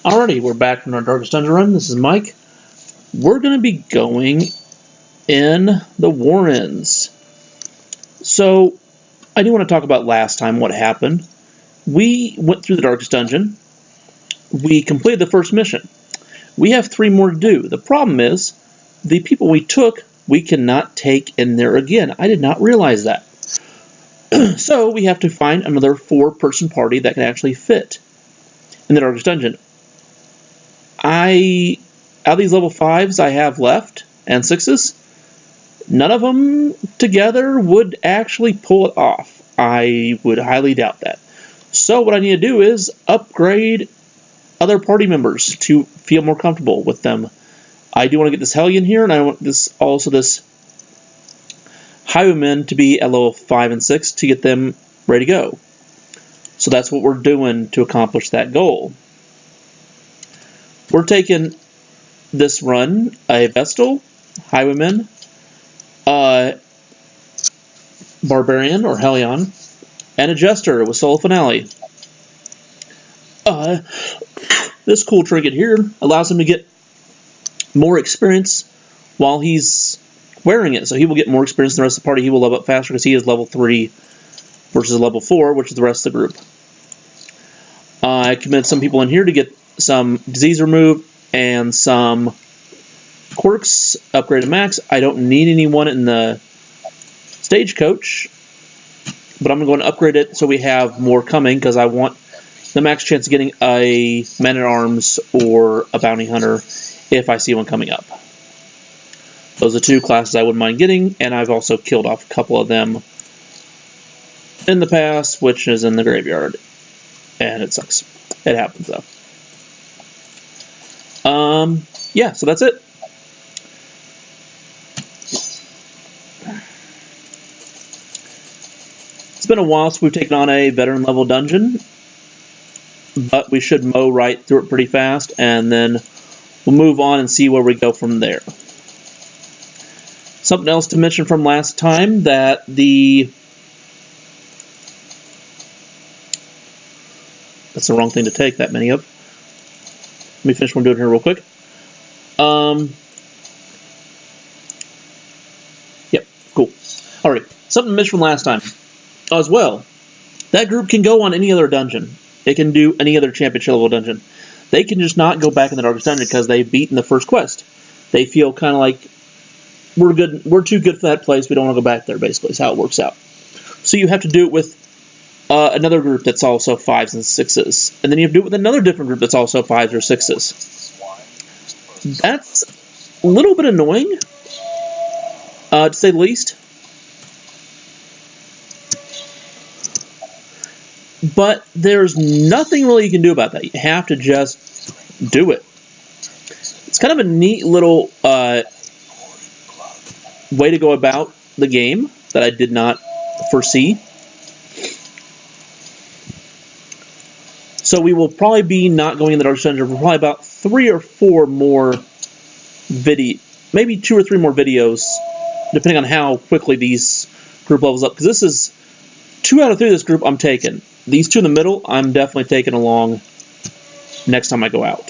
Alrighty, we're back from our Darkest Dungeon run. This is Mike. We're going to be going in the Warrens. So, I do want to talk about last time what happened. We went through the Darkest Dungeon. We completed the first mission. We have 3 more to do. The problem is, the people we took, we cannot take in there again. I did not realize that. So, we have to find another 4-person party that can actually fit in the Darkest Dungeon. Out of these level 5s I have left, and 6s, none of them together would actually pull it off. I would highly doubt that. So what I need to do is upgrade other party members to feel more comfortable with them. I do want to get this Hellion here, and I want this Highwaymen to be at level 5 and 6 to get them ready to go. So that's what we're doing to accomplish that goal. We're taking this run a Vestal, Highwayman, Barbarian or Hellion, and a Jester with Soul Finale. This cool trinket here allows him to get more experience while he's wearing it. So he will get more experience than the rest of the party. He will level up faster because he is level 3 versus level 4, which is the rest of the group. I committed some people in here to get some disease removed and some quirks upgraded max. I don't need anyone in the stagecoach, but I'm going to upgrade it so we have more coming because I want the max chance of getting a man-at-arms or a bounty hunter if I see one coming up. Those are 2 classes I wouldn't mind getting, and I've also killed off a couple of them in the past, which is in the graveyard, and it sucks. It happens though. Yeah, so that's it. It's been a while since we've taken on a veteran level dungeon, but we should mow right through it pretty fast, and then we'll move on and see where we go from there. Something else to mention from last time, that that's the wrong thing to take that many of. Let me finish what I'm doing here real quick. Yep, cool. Alright, something missed from last time as well. That group can go on any other dungeon. It can do any other championship level dungeon. They can just not go back in the Darkest Dungeon because they've beaten the first quest. They feel kind of like, we're too good for that place, we don't want to go back there, basically, is how it works out. So you have to do it with another group that's also 5s and 6s. And then you have to do it with another different group that's also 5s or 6s. That's a little bit annoying, to say the least. But there's nothing really you can do about that. You have to just do it. It's kind of a neat little way to go about the game that I did not foresee. So we will probably be not going in the Darkest Dungeon for probably about 3 or 4 more maybe 2 or 3 more videos, depending on how quickly these group levels up. Because this is 2 out of 3 of this group I'm taking. These 2 in the middle, I'm definitely taking along next time I go out.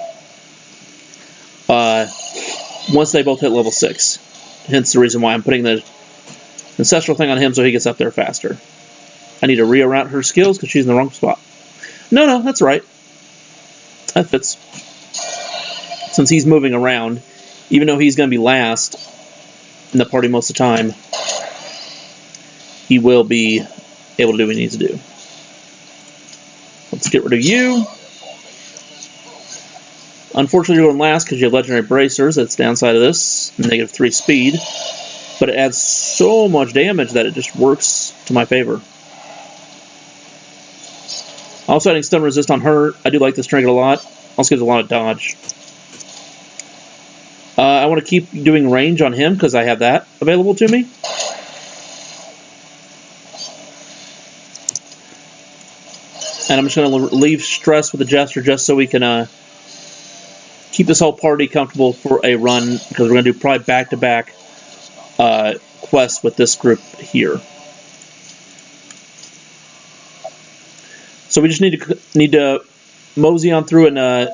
Once they both hit level 6. Hence the reason why I'm putting the ancestral thing on him so he gets up there faster. I need to reroute her skills because she's in the wrong spot. No, that's right. That fits. Since he's moving around, even though he's going to be last in the party most of the time, he will be able to do what he needs to do. Let's get rid of you. Unfortunately, you're going last because you have legendary bracers. That's the downside of this. -3 speed. But it adds so much damage that it just works to my favor. Also adding stun resist on her. I do like this trinket a lot. Also gives a lot of dodge. I want to keep doing range on him because I have that available to me. And I'm just going to leave stress with the Jester just so we can keep this whole party comfortable for a run, because we're going to do probably back-to-back quests with this group here. So we just need to mosey on through and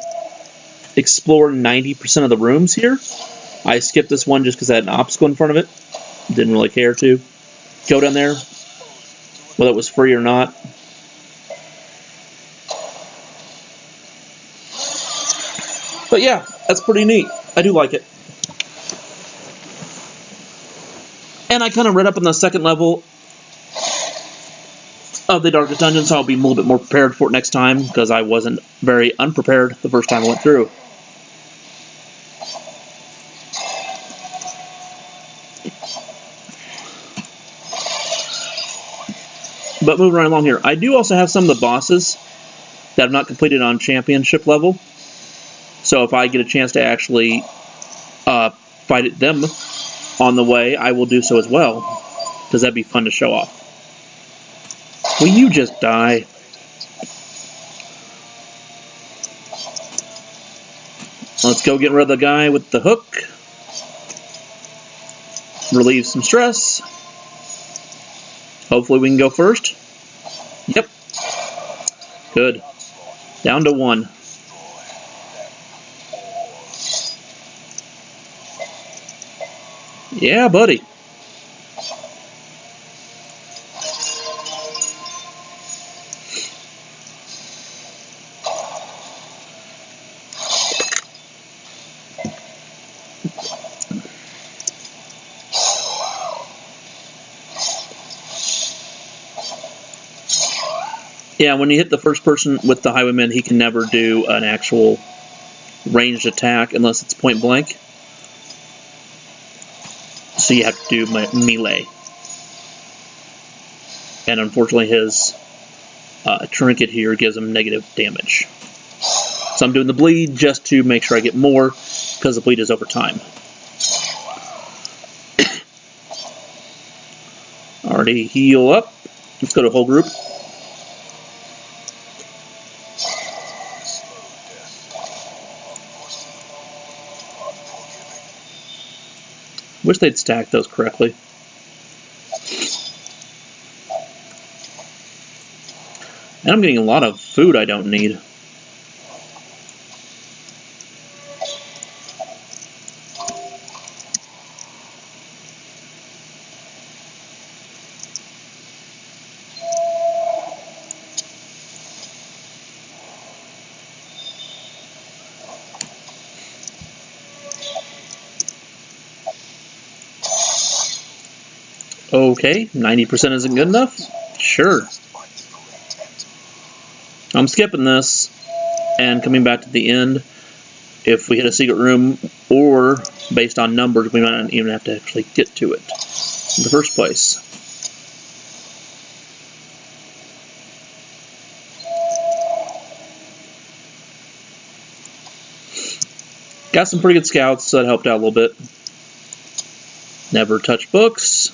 explore 90% of the rooms here. I skipped this one just because I had an obstacle in front of it. Didn't really care to go down there, whether it was free or not. But yeah, that's pretty neat. I do like it. And I kind of read up on the second level of the Darkest Dungeon, so I'll be a little bit more prepared for it next time, because I wasn't very unprepared the first time I went through. But moving right along here, I do also have some of the bosses that I've not completed on championship level. So if I get a chance to actually fight them on the way, I will do so as well, because that'd be fun to show off. Will you just die? Let's go get rid of the guy with the hook. Relieve some stress. Hopefully we can go first. Yep. Good. Down to 1. Yeah, buddy. Yeah, when you hit the first person with the Highwayman, he can never do an actual ranged attack unless it's point blank. So you have to do melee. And unfortunately his trinket here gives him negative damage. So I'm doing the bleed just to make sure I get more, because the bleed is over time. Already heal up. Let's go to whole group. Wish they'd stack those correctly. And I'm getting a lot of food I don't need. Okay, 90% isn't good enough? Sure. I'm skipping this and coming back to the end. If we hit a secret room, or based on numbers, we might not even have to actually get to it in the first place. Got some pretty good scouts, so that helped out a little bit. Never touch books.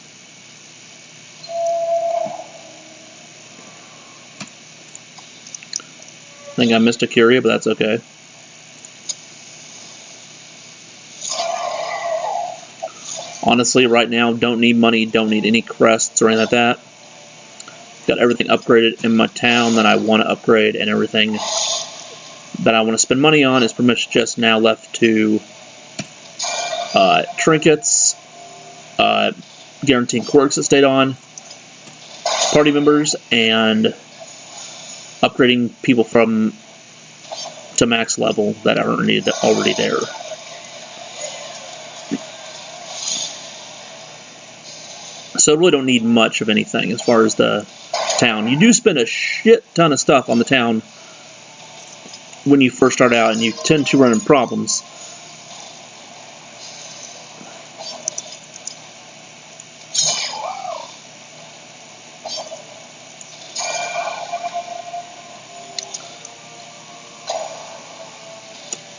I think I missed a curia, but that's okay. Honestly, right now, don't need money, don't need any crests or anything like that. Got everything upgraded in my town that I want to upgrade, and everything that I want to spend money on is pretty much just now left to trinkets, guaranteeing quirks that stayed on, party members, and upgrading people to max level that are already there. So I really don't need much of anything as far as the town. You do spend a shit ton of stuff on the town when you first start out, and you tend to run into problems.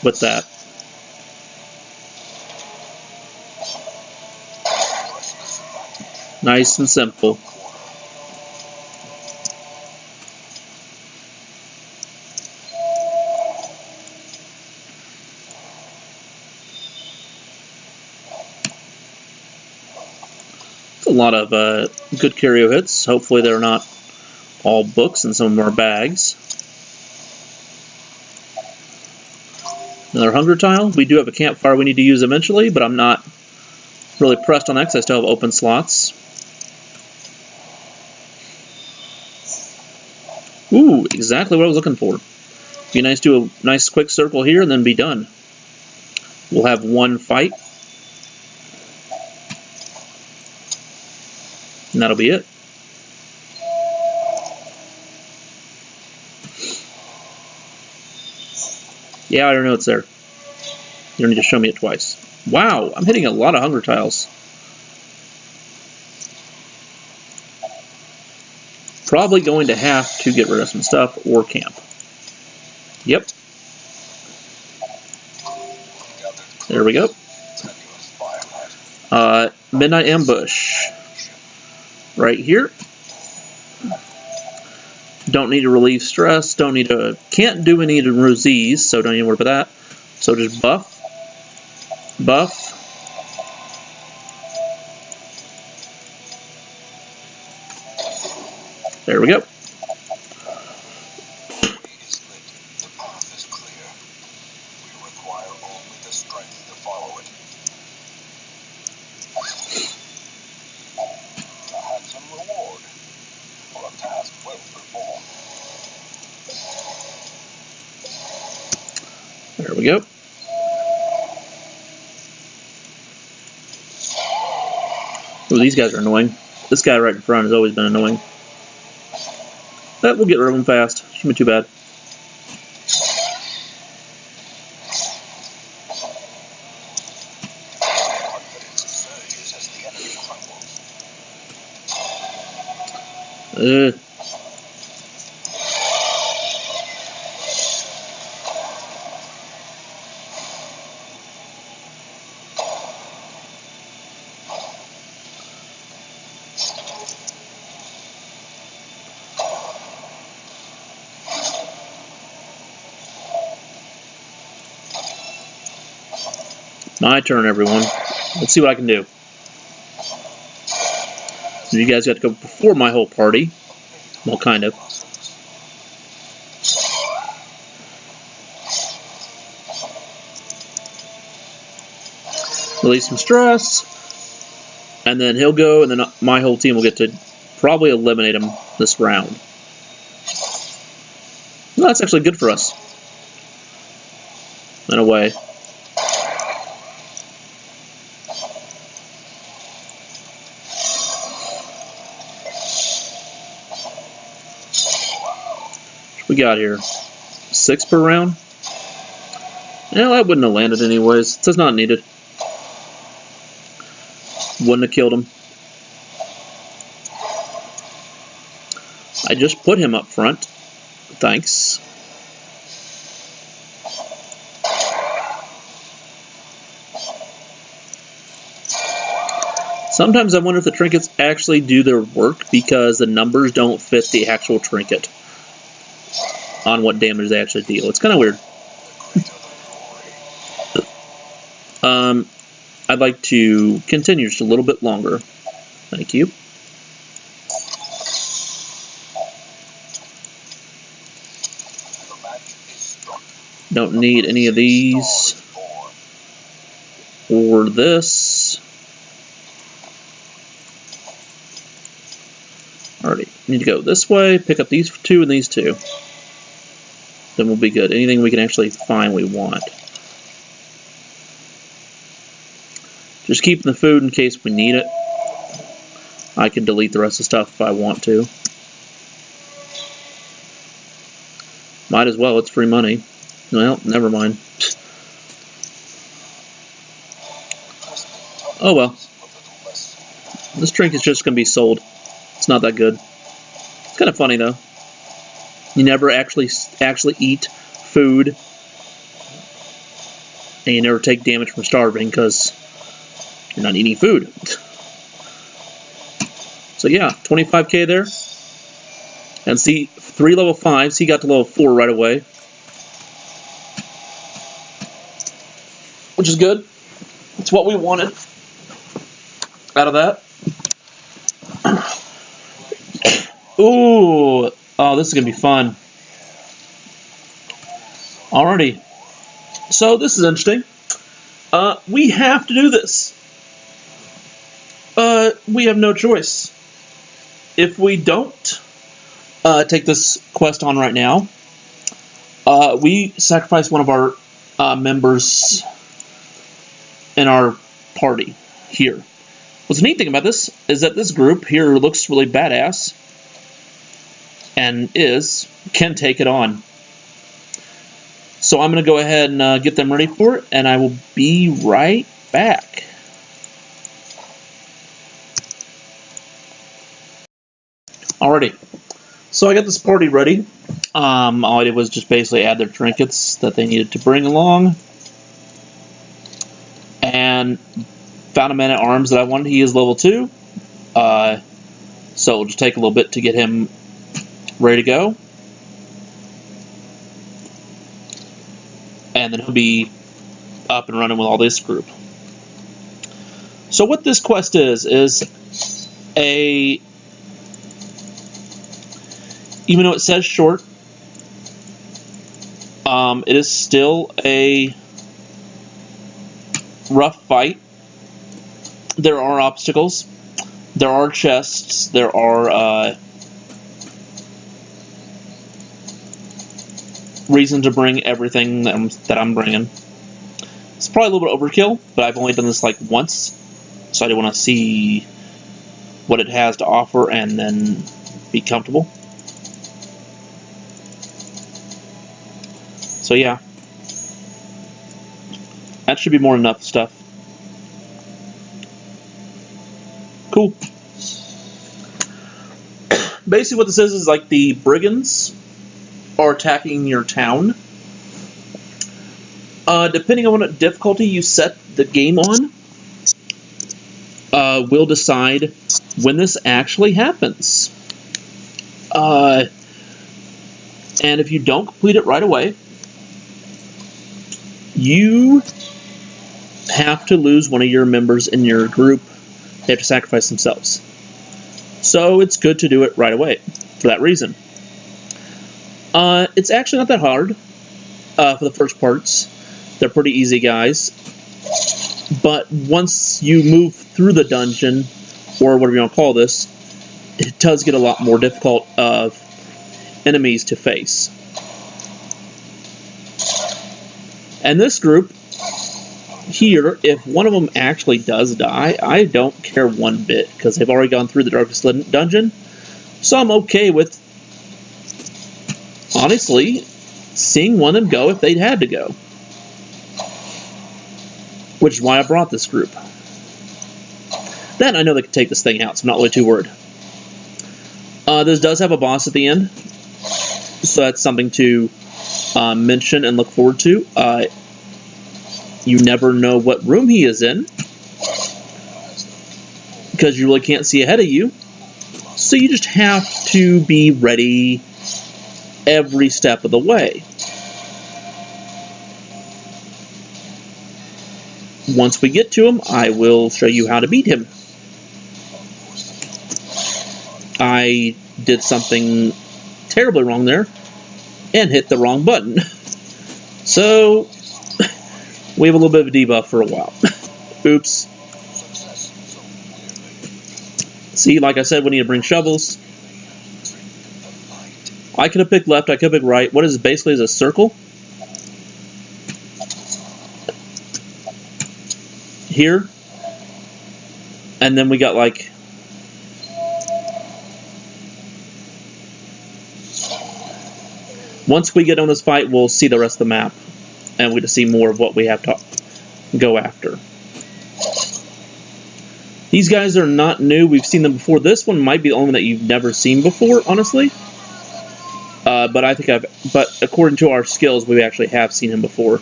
With that. Nice and simple. It's a lot of good curio hits. Hopefully they're not all books and some of them are bags. Another hunger tile. We do have a campfire we need to use eventually, but I'm not really pressed on that because I still have open slots. Ooh, exactly what I was looking for. Be nice to do a nice quick circle here and then be done. We'll have one fight. And that'll be it. Yeah, I don't know it's there. You don't need to show me it twice. Wow, I'm hitting a lot of hunger tiles. Probably going to have to get rid of some stuff or camp. Yep. There we go. Midnight ambush. Right here. Don't need to relieve stress. Don't need to. Can't do any to disease, so don't even worry about that. So just buff. Buff. There we go. There we go. Ooh, these guys are annoying. This guy right in front has always been annoying. But we'll get rid of him fast. Shouldn't be too bad. My turn, everyone. Let's see what I can do. So you guys got to go before my whole party. Well, kind of. Release some stress. And then he'll go, and then my whole team will get to probably eliminate him this round. Well, that's actually good for us. In a way. We got here 6 per round. Yeah, that wouldn't have landed anyways. It says not needed. Wouldn't have killed him. I just put him up front. Thanks. Sometimes I wonder if the trinkets actually do their work because the numbers don't fit the actual trinket on what damage they actually deal. It's kind of weird. I'd like to continue just a little bit longer. Thank you. Don't need any of these or this. Alrighty, need to go this way, pick up these 2 and these 2. Then we'll be good. Anything we can actually find we want. Just keeping the food in case we need it. I can delete the rest of the stuff if I want to. Might as well, it's free money. Well, never mind. Oh well. This drink is just going to be sold. It's not that good. It's kind of funny though. You never actually eat food, and you never take damage from starving because you're not eating food. So yeah, 25k there. And see, 3 level 5s, he got to level 4 right away. Which is good. It's what we wanted out of that. Ooh. Oh, this is going to be fun. Alrighty. So this is interesting. We have to do this. We have no choice. If we don't take this quest on right now, we sacrifice one of our members in our party here. What's the neat thing about this is that this group here looks really badass and can take it on. So I'm going to go ahead and get them ready for it, and I will be right back. Alrighty, so I got this party ready. All I did was just basically add their trinkets that they needed to bring along, and found a man at arms that I wanted. He is level 2, so it'll just take a little bit to get him ready to go, and then he'll be up and running with all this group. So what this quest is even though it says short, it is still a rough fight. There are obstacles, there are chests, there are reason to bring everything that I'm bringing. It's probably a little bit overkill, but I've only done this like once, so I do want to see what it has to offer and then be comfortable. So yeah, that should be more than enough stuff. Cool. Basically what this is like the brigands are attacking your town. Depending on what difficulty you set the game on, will decide when this actually happens. And if you don't complete it right away, you have to lose one of your members in your group. They have to sacrifice themselves. So it's good to do it right away for that reason. It's actually not that hard for the first parts. They're pretty easy guys. But once you move through the dungeon, or whatever you want to call this, it does get a lot more difficult of enemies to face. And this group here, if one of them actually does die, I don't care one bit, because they've already gone through the darkest dungeon. So I'm okay with, honestly, seeing one of them go if they'd had to go. Which is why I brought this group. Then I know they can take this thing out, so I'm not really too worried. This does have a boss at the end, so that's something to mention and look forward to. You never know what room he is in, because you really can't see ahead of you. So you just have to be ready every step of the way. Once we get to him, I will show you how to beat him. I did something terribly wrong there and hit the wrong button. So we have a little bit of a debuff for a while. Oops. See, like I said, we need to bring shovels. I could have picked left, I could have picked right. What is it basically is a circle. Here. And then we got like... Once we get on this fight, we'll see the rest of the map. And we just see more of what we have to go after. These guys are not new. We've seen them before. This one might be the only one that you've never seen before, honestly. But according to our skills, we actually have seen him before.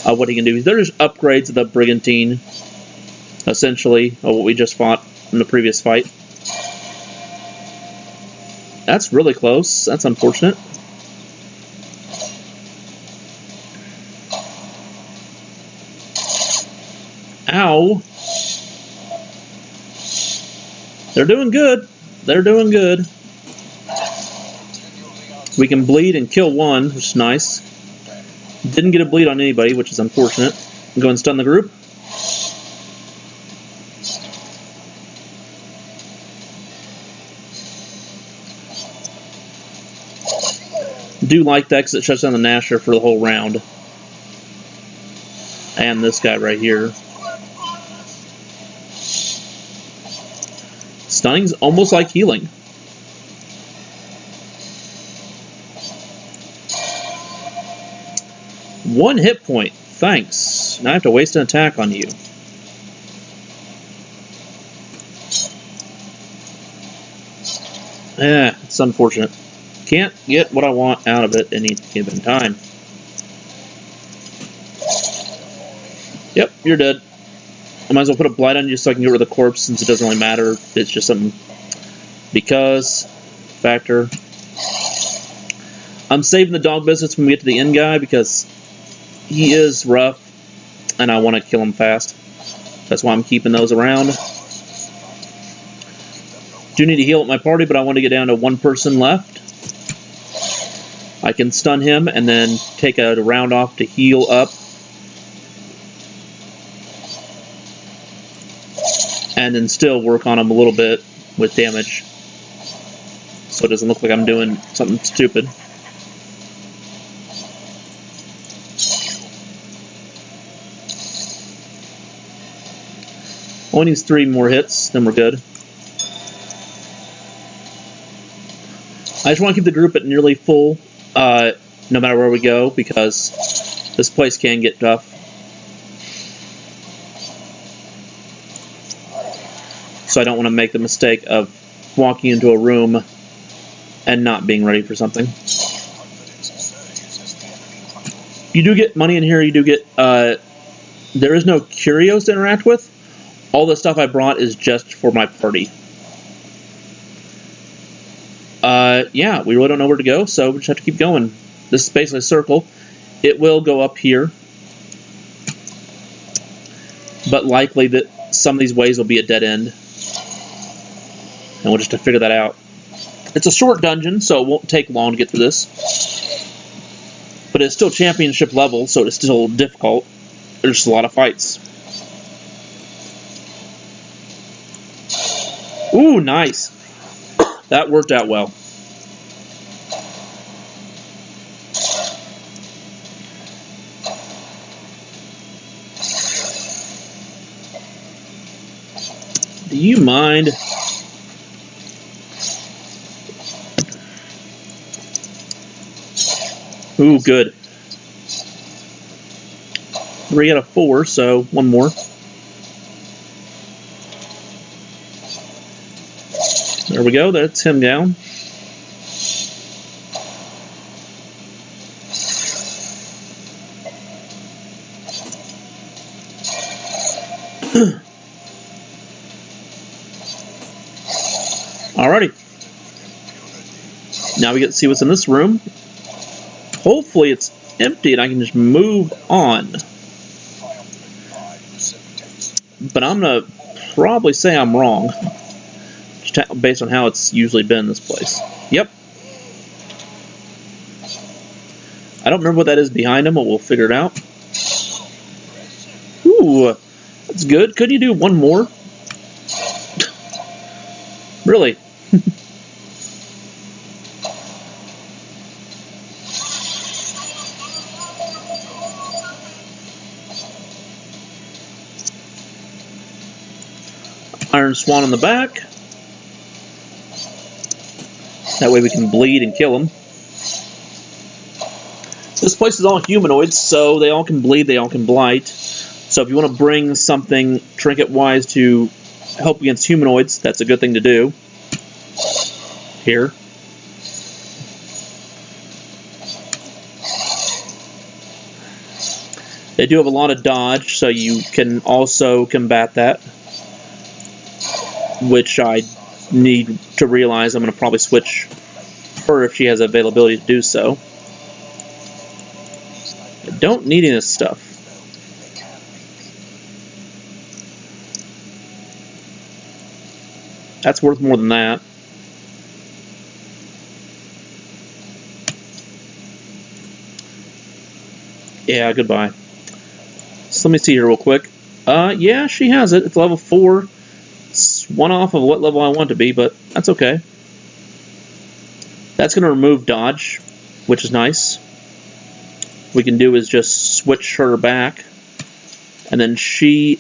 What he can do. There's upgrades of the Brigantine, essentially, of what we just fought in the previous fight. That's really close. That's unfortunate. Ow. They're doing good. They're doing good. We can bleed and kill one, which is nice. Didn't get a bleed on anybody, which is unfortunate. Go and stun the group. Do like that because it shuts down the Nasher for the whole round. And this guy right here. Stunning's almost like healing. One hit point. Thanks. Now I have to waste an attack on you. It's unfortunate. Can't get what I want out of it any given time. Yep, you're dead. I might as well put a blight on you so I can get rid of the corpse since it doesn't really matter. It's just something. Because factor. I'm saving the dog business when we get to the end guy because he is rough and I want to kill him fast. That's why I'm keeping those around. Do need to heal up my party, but I want to get down to one person left. I can stun him and then take a round off to heal up. And then still work on him a little bit with damage. So it doesn't look like I'm doing something stupid. Only needs 3 more hits, then we're good. I just want to keep the group at nearly full, no matter where we go, because this place can get tough. So I don't want to make the mistake of walking into a room and not being ready for something. You do get money in here, you do get, there is no curios to interact with. All the stuff I brought is just for my party. Yeah, we really don't know where to go, so we just have to keep going. This is basically a circle. It will go up here. But likely that some of these ways will be a dead end. And we'll just have to figure that out. It's a short dungeon, so it won't take long to get through this. But it's still championship level, so it's still difficult. There's just a lot of fights. Ooh, nice. That worked out well. Do you mind? Ooh, good. 3 out of 4, so one more. There we go, that's him down. Alrighty. Now we get to see what's in this room. Hopefully it's empty and I can just move on. But I'm going to probably say I'm wrong. Just based on how it's usually been in this place. Yep. I don't remember what that is behind him, but we'll figure it out. Ooh, that's good. Couldn't you do one more? Really? Iron Swan on the back. That way we can bleed and kill them. This place is all humanoids, so they all can bleed, they all can blight. So if you want to bring something trinket-wise to help against humanoids, that's a good thing to do. Here. They do have a lot of dodge, so you can also combat that. Which I need to realize I'm going to probably switch her if she has availability to do so. I don't need any of this stuff. That's worth more than that. Yeah, goodbye. So let me see here real quick. Yeah, she has it. It's level 4. It's one off of what level I want to be, but that's okay. That's going to remove dodge, which is nice. What we can do is just switch her back. And then she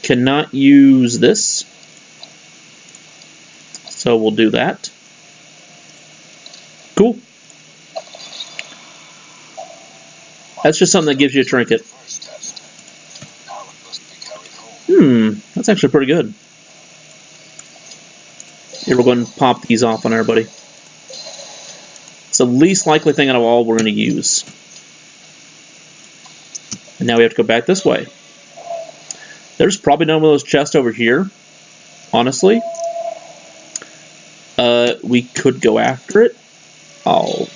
cannot use this. So we'll do that. Cool. That's just something that gives you a trinket. That's actually pretty good. Here, we're going to pop these off on everybody. It's the least likely thing out of all we're going to use. And now we have to go back this way. There's probably none of those chests over here, honestly. We could go after it. I'll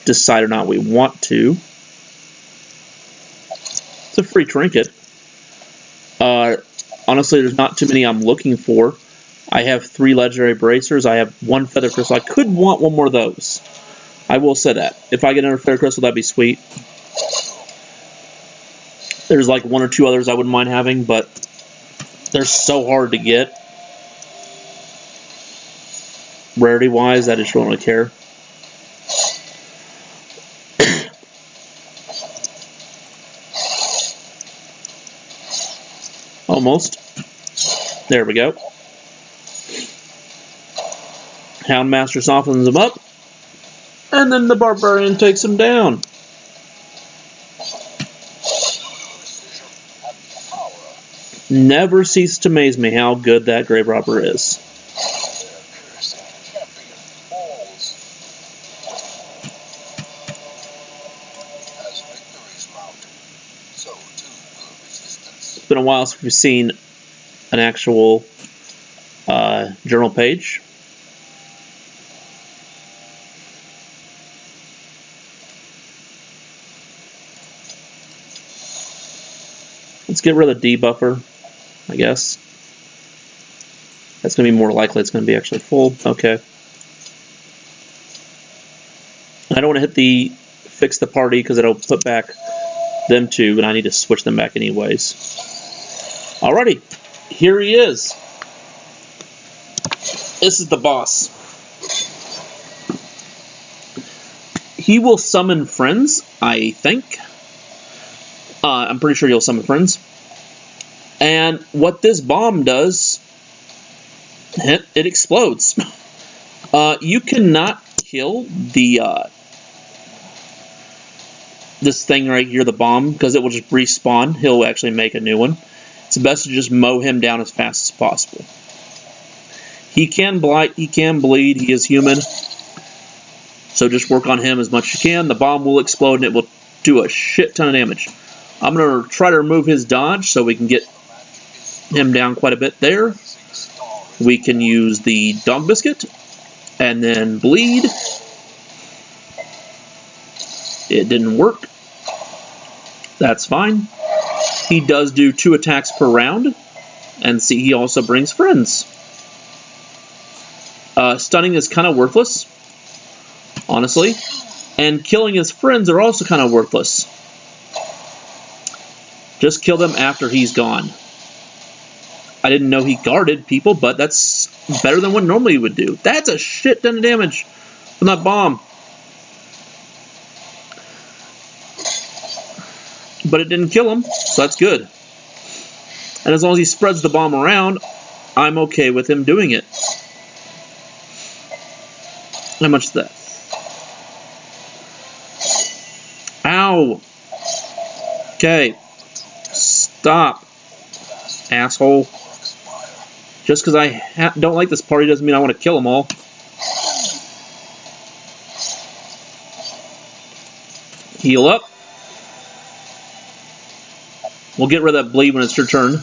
decide or not we want to. It's a free trinket. Honestly, there's not too many I'm looking for. I have 3 legendary bracers. I have 1 feather crystal. I could want 1 more of those. I will say that. If I get another feather crystal, that'd be sweet. There's like 1 or 2 others I wouldn't mind having, but they're so hard to get. Rarity-wise, I just don't really care. Almost. There we go. Houndmaster softens him up. And then the Barbarian takes him down. Never cease to amaze me how good that Grave Robber is. It's been a while since we've seen an actual journal page. Let's get rid of the debuffer, I guess. That's going to be more likely it's going to be actually full. Okay. I don't want to hit the fix the party because it'll put back them 2, and I need to switch them back anyways. Alrighty, here he is. This is the boss. He will summon friends, I think. I'm pretty sure he'll summon friends. And what this bomb does, it explodes. You cannot kill the this thing right here, the bomb, because it will just respawn. He'll actually make a new one. It's best to just mow him down as fast as possible. He can blight, he can bleed, he is human. So just work on him as much as you can. The bomb will explode and it will do a shit ton of damage. I'm going to try to remove his dodge so we can get him down quite a bit there. We can use the dog biscuit and then bleed. It didn't work. That's fine. He does do 2 attacks per round. And see, he also brings friends. Stunning is kind of worthless, honestly. And killing his friends are also kind of worthless. Just kill them after he's gone. I didn't know he guarded people, but that's better than what normally he would do. That's a shit ton of damage from that bomb. But it didn't kill him, so that's good. And as long as he spreads the bomb around, I'm okay with him doing it. How much is that? Ow! Okay. Stop, asshole. Just because I don't like this party doesn't mean I want to kill them all. Heal up. We'll get rid of that bleed when it's your turn.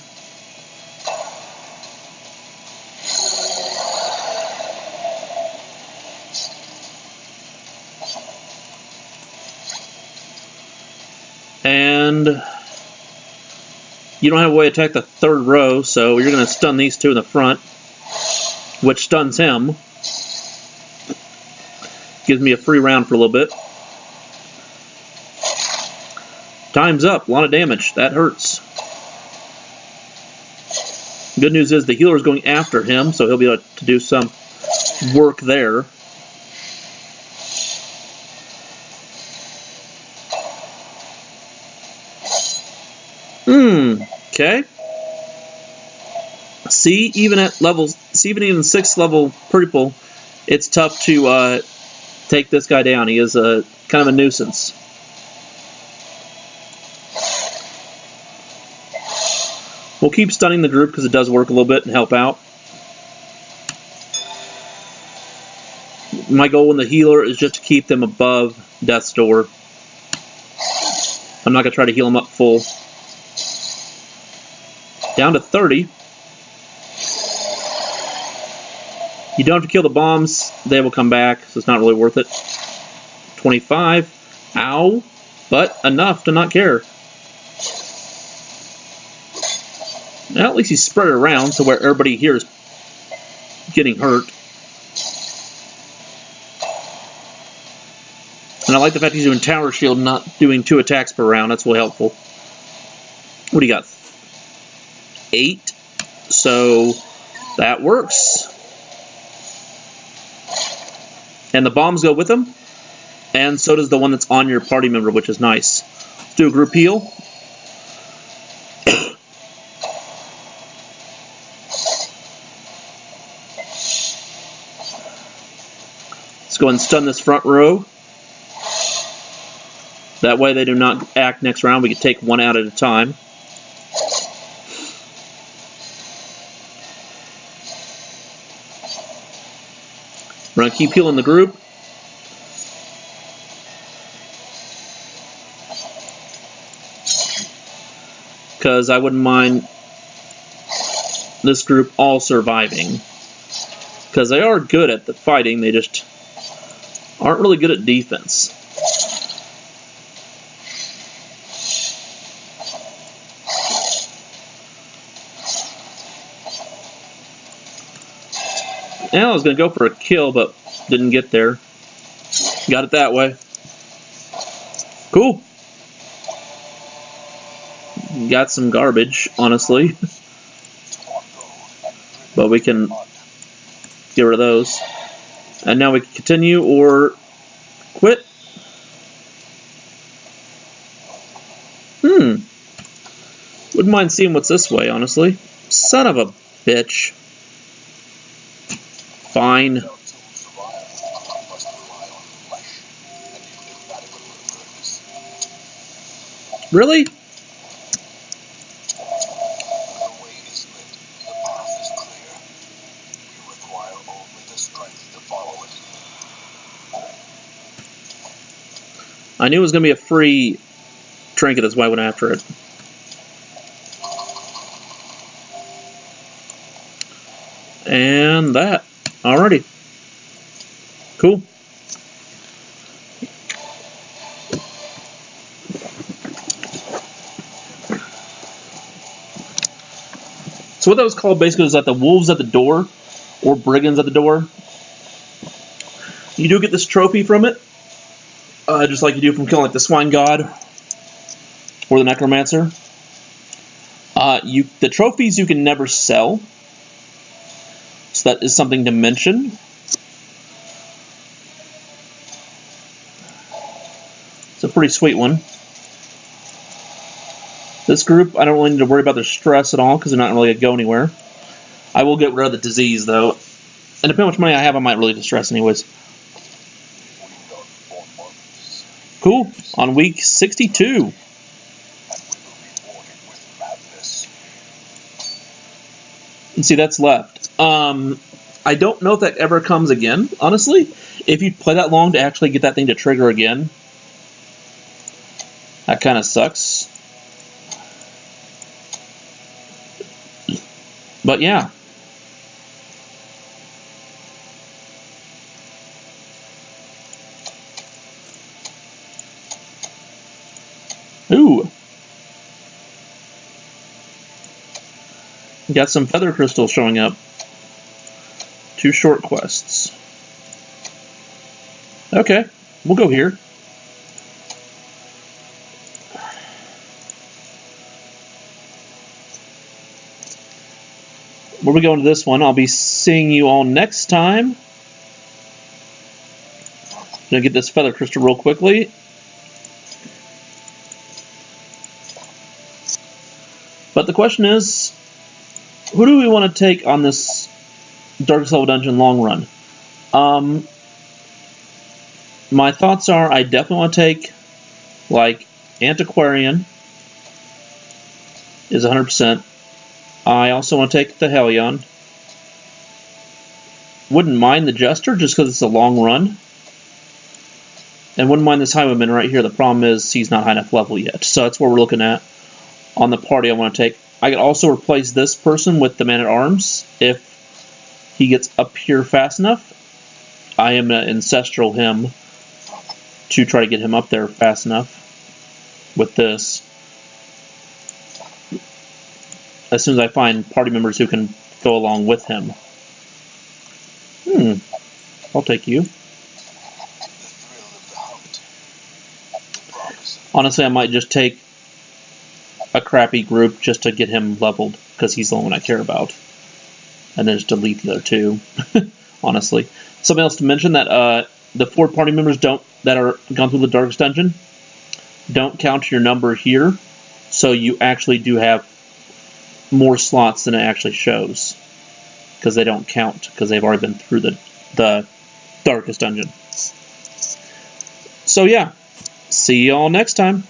And you don't have a way to attack the 3rd row, so you're going to stun these 2 in the front, which stuns him. Gives me a free round for a little bit. Time's up. A lot of damage. That hurts. Good news is the healer is going after him, so he'll be able to do some work there. Okay. See, even at levels, even in 6th level purple, it's tough to take this guy down. He is a kind of a nuisance. We'll keep stunning the group because it does work a little bit and help out. My goal in the healer is just to keep them above death's door. I'm not going to try to heal them up full. Down to 30. You don't have to kill the bombs. They will come back, so it's not really worth it. 25. Ow. But enough to not care. Now, at least he's spread it around so where everybody here is getting hurt. And I like the fact he's doing Tower Shield, not doing 2 attacks per round. That's really helpful. What do you got? 8. So that works. And the bombs go with him. And so does the one that's on your party member, which is nice. Let's do a group heal. Let's go ahead and stun this front row. That way they do not act next round. We can take one out at a time. We're going to keep healing the group. Because I wouldn't mind this group all surviving. Because they are good at the fighting, they just aren't really good at defense. Yeah, I was going to go for a kill, but didn't get there. Got it that way. Cool. Got some garbage, honestly. But we can get rid of those. And now we can continue or quit. Wouldn't mind seeing what's this way, honestly. Son of a bitch. Fine. Really? I knew it was going to be a free trinket, that's why I went after it. And that. Alrighty. Cool. So what that was called basically is that the wolves at the door, or brigands at the door, you do get this trophy from it, just like you do from killing like the swine god or the necromancer. The trophies you can never sell, so that is something to mention. It's a pretty sweet one. This group, I don't really need to worry about their stress at all because they're not really going to go anywhere. I will get rid of the disease, though. And depending on how much money I have, I might really distress anyways. Cool. On week 62. And see, that's left. I don't know if that ever comes again, honestly. If you play that long to actually get that thing to trigger again, that kind of sucks. But yeah. Ooh. Got some feather crystals showing up. 2 short quests. Okay, we'll go here. Before we go into this one, I'll be seeing you all next time. I'm going to get this feather crystal real quickly. But the question is, who do we want to take on this Darkest Level Dungeon long run? My thoughts are I definitely want to take, like, Antiquarian is 100%. I also want to take the Hellion. Wouldn't mind the Jester just because it's a long run. And wouldn't mind this Highwayman right here. The problem is he's not high enough level yet. So that's what we're looking at on the party I want to take. I could also replace this person with the Man-at-Arms if he gets up here fast enough. I am going to Ancestral him to try to get him up there fast enough with this. As soon as I find party members who can go along with him. I'll take you. Honestly, I might just take a crappy group just to get him leveled, because he's the only one I care about. And then just delete the other two, honestly. Something else to mention, that the 4 party members that are gone through the Darkest Dungeon don't count your number here, so you actually do have more slots than it actually shows, because they don't count, because they've already been through the Darkest Dungeon. So yeah, see y'all next time.